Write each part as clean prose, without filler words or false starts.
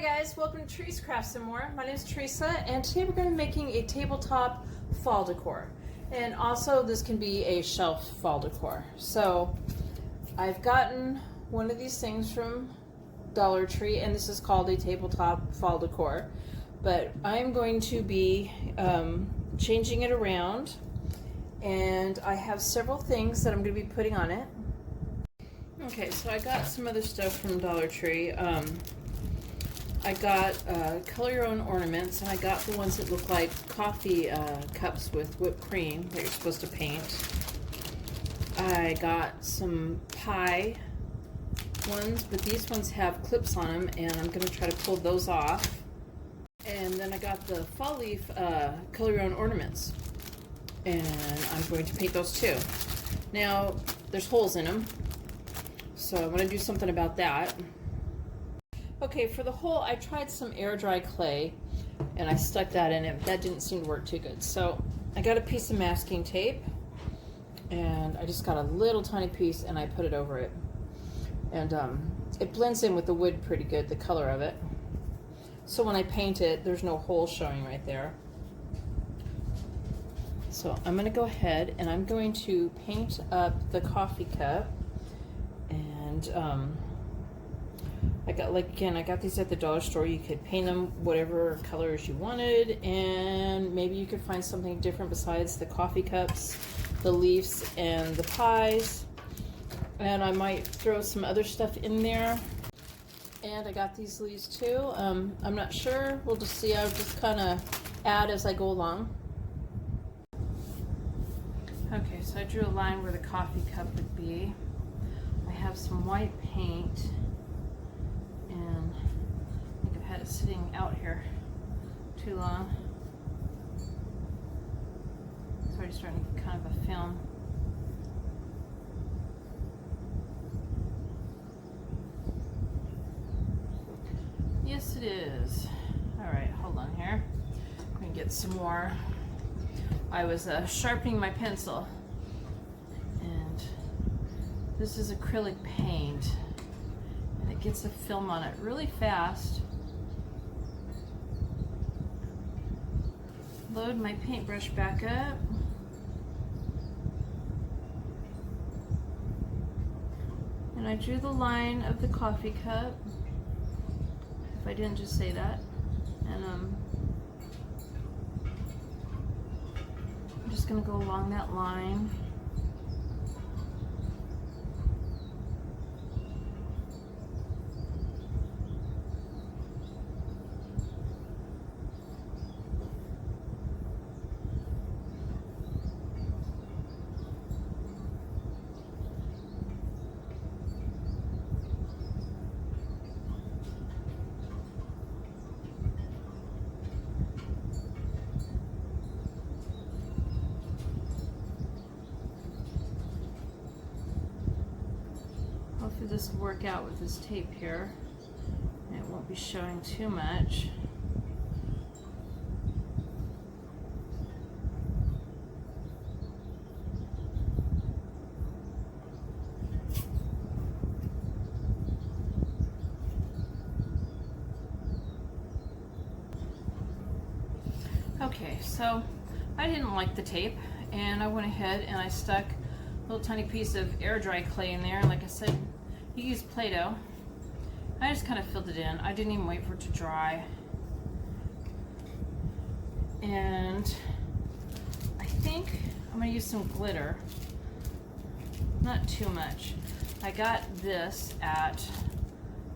guys, welcome to Trees Crafts and More. My name is Teresa, and today we're going to be making a tabletop fall decor. And also this can be a shelf fall decor. So I've gotten one of these things from Dollar Tree, and this is called a tabletop fall decor. But I'm going to be changing it around, and I have several things that I'm going to be putting on it. Okay, so I got some other stuff from Dollar Tree. I got color your own ornaments, and I got the ones that look like coffee cups with whipped cream that you're supposed to paint. I got some pie ones, but these ones have clips on them, and I'm going to try to pull those off. And then I got the fall leaf color your own ornaments, and I'm going to paint those too. Now, there's holes in them, so I'm going to do something about that. Okay, for the hole, I tried some air dry clay and I stuck that in it. That didn't seem to work too good. So I got a piece of masking tape, and I just got a little tiny piece and I put it over it. And it blends in with the wood pretty good, the color of it. So when I paint it, there's no hole showing right there. So I'm going to go ahead and I'm going to paint up the coffee cup. And I got these at the dollar store. You could paint them whatever colors you wanted, and maybe you could find something different besides the coffee cups, the leaves, and the pies. And I might throw some other stuff in there. And I got these leaves too. I'm not sure. We'll just see. I'll just kind of add as I go along. Okay, so I drew a line where the coffee cup would be. I have some white paint, and I think I've had it sitting out here too long. It's already starting to get kind of a film. Yes, it is. All right, hold on here. I'm going to get some more. I was sharpening my pencil, and this is acrylic paint, and it gets a film on it really fast. Load my paintbrush back up. And I drew the line of the coffee cup, if I didn't just say that. And I'm just going to go along that line. Hopefully this will work out with this tape here, and it won't be showing too much. Okay, so I didn't like the tape, and I went ahead and I stuck a little tiny piece of air dry clay in there. And like I said, you use Play-Doh. I just kind of filled it in. I didn't even wait for it to dry. And I think I'm going to use some glitter. Not too much. I got this at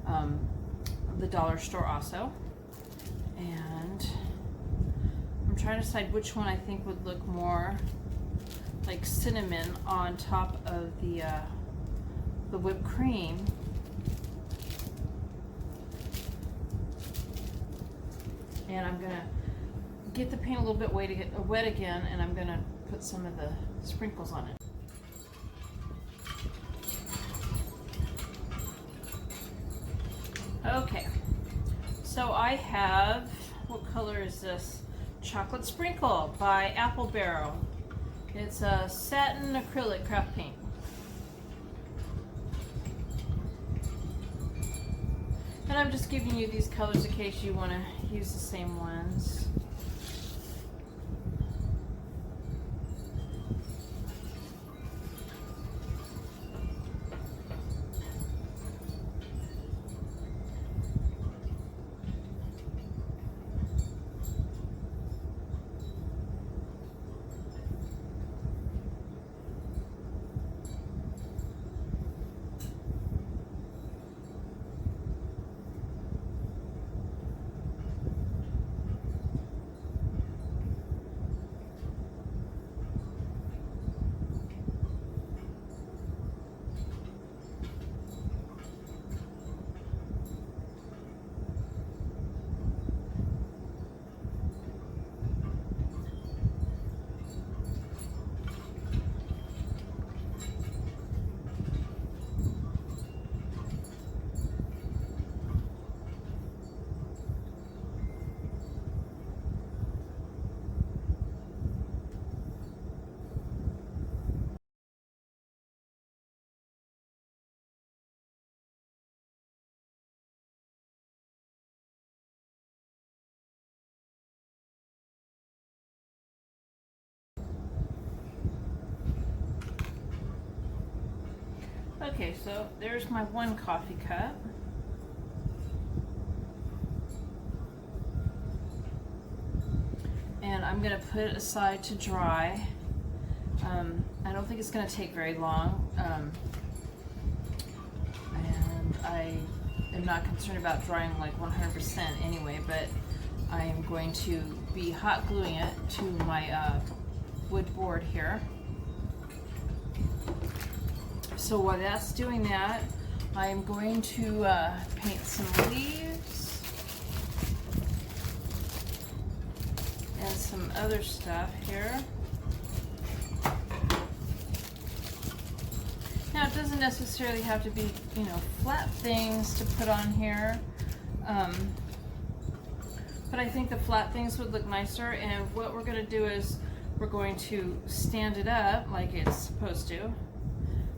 the dollar store also. And I'm trying to decide which one I think would look more like cinnamon on top of the whipped cream. And I'm gonna get the paint a little bit wet again, and I'm gonna put some of the sprinkles on it. Okay, so I have, what color is this? Chocolate Sprinkle by Apple Barrel. It's a satin acrylic craft paint. And I'm just giving you these colors in case you want to use the same ones. Okay, so there's my 1 coffee cup. And I'm going to put it aside to dry. I don't think it's going to take very long. And I am not concerned about drying like 100% anyway, but I am going to be hot gluing it to my wood board here. So while that's doing that, I am going to paint some leaves and some other stuff here. Now it doesn't necessarily have to be, you know, flat things to put on here, but I think the flat things would look nicer, and what we're going to do is we're going to stand it up like it's supposed to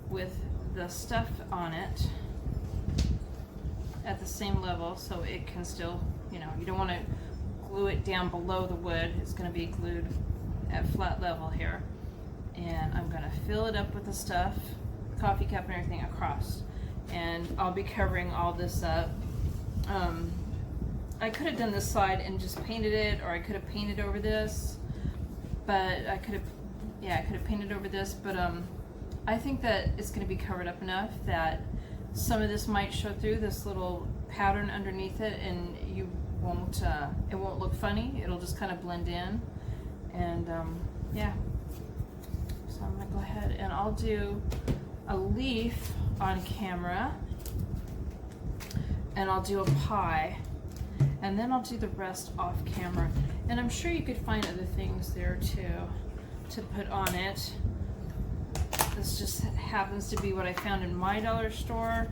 with the stuff on it at the same level, so it can still, you know, you don't want to glue it down below the wood. It's going to be glued at flat level here, and I'm going to fill it up with the stuff, coffee cup and everything across, and I'll be covering all this up. I could have done this side and just painted it, or I could have painted over this, but I could have painted over this, but I think that it's going to be covered up enough that some of this might show through this little pattern underneath it, and you won't, it won't look funny. It'll just kind of blend in, and yeah. So I'm going to go ahead and I'll do a leaf on camera, and I'll do a pie, and then I'll do the rest off camera. And I'm sure you could find other things there too to put on it. This just happens to be what I found in my dollar store.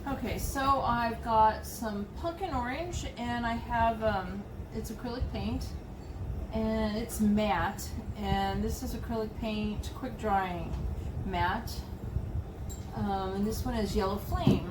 Okay, so I've got some pumpkin orange, and I have, it's acrylic paint, and it's matte, and this is acrylic paint, quick drying matte, and this one is yellow flame.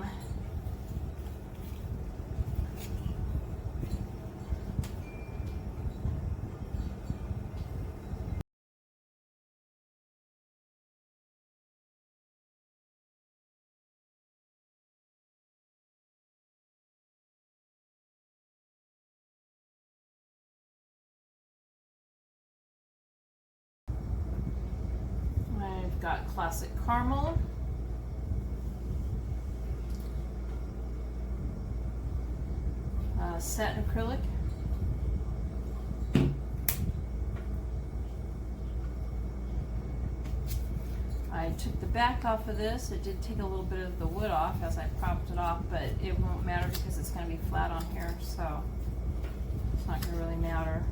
I've got classic caramel, satin acrylic, I took the back off of this. It did take a little bit of the wood off as I propped it off, but it won't matter because it's going to be flat on here, so it's not going to really matter.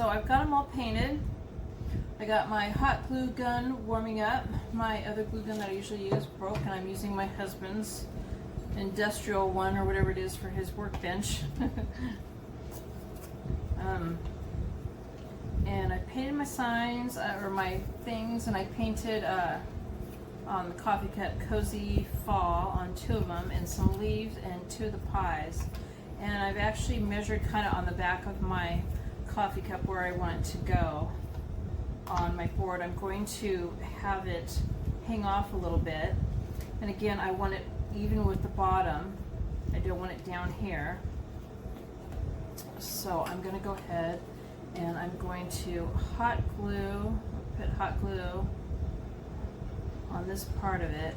so I've got them all painted. I got my hot glue gun warming up. My other glue gun that I usually use broke, and I'm using my husband's industrial one, or whatever it is, for his workbench. And I painted my signs, or my things, and I painted on the coffee cup Cozy Fall on 2 of them, and some leaves and 2 of the pies. And I've actually measured kind of on the back of my coffee cup where I want it to go on my board. I'm going to have it hang off a little bit. And again, I want it even with the bottom. I don't want it down here. So I'm going to go ahead and I'm going to put hot glue on this part of it.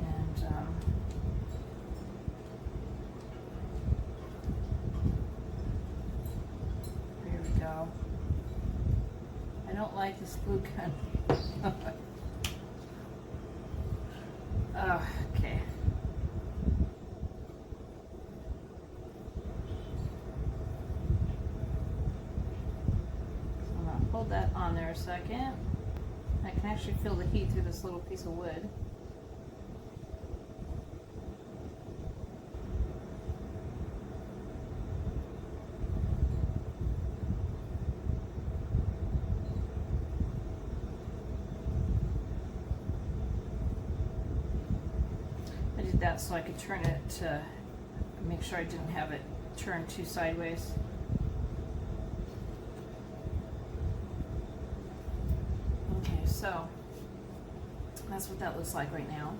And there we go. I don't like this glue gun. Oh, okay. Hold that on there a second. I can actually feel the heat through this little piece of wood. I did that so I could turn it to make sure I didn't have it turned too sideways. So that's what that looks like right now.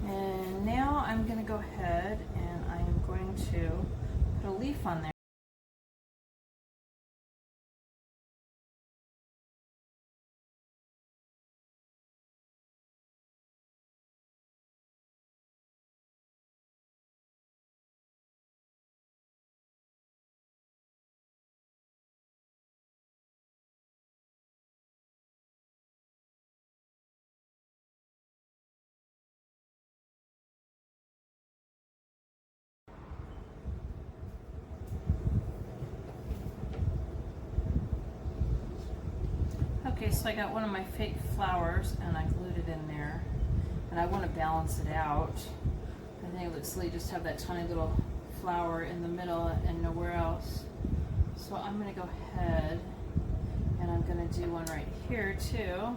And now I'm going to go ahead and I am going to put a leaf on there. Okay, so I got one of my fake flowers and I glued it in there, and I want to balance it out. I think it looks silly just to have that tiny little flower in the middle and nowhere else. So I'm going to go ahead and I'm going to do one right here too.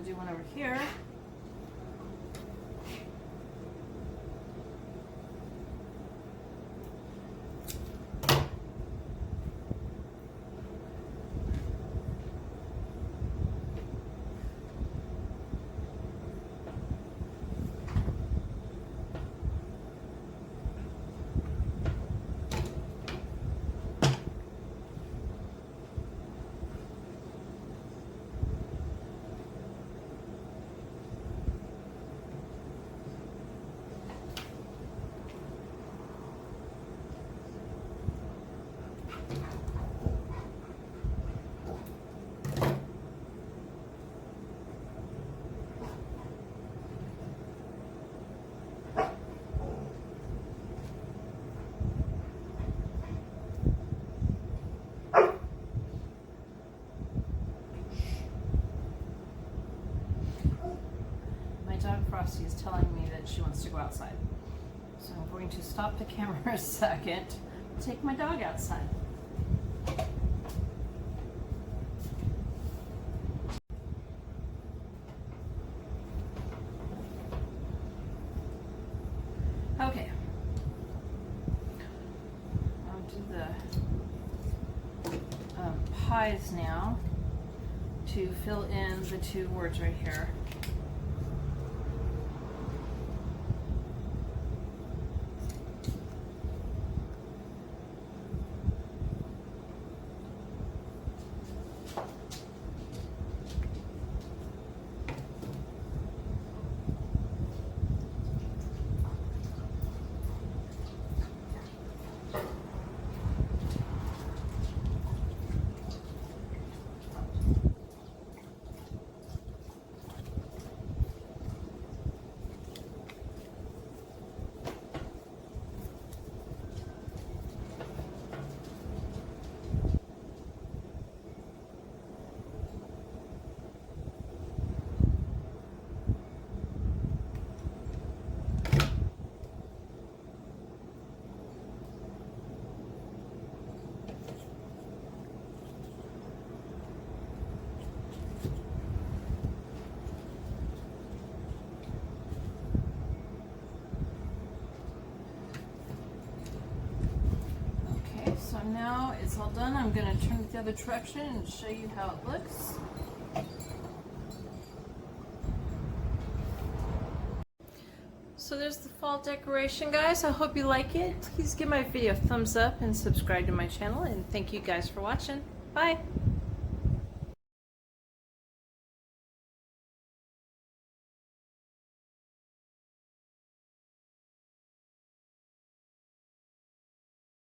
Do one over here. Frosty is telling me that she wants to go outside. So I'm going to stop the camera a second, take my dog outside. Okay. On to the pies now to fill in the two words right here. So now it's all done. I'm going to turn it the other direction and show you how it looks. So there's the fall decoration, guys. I hope you like it. Please give my video a thumbs up and subscribe to my channel. And thank you guys for watching. Bye.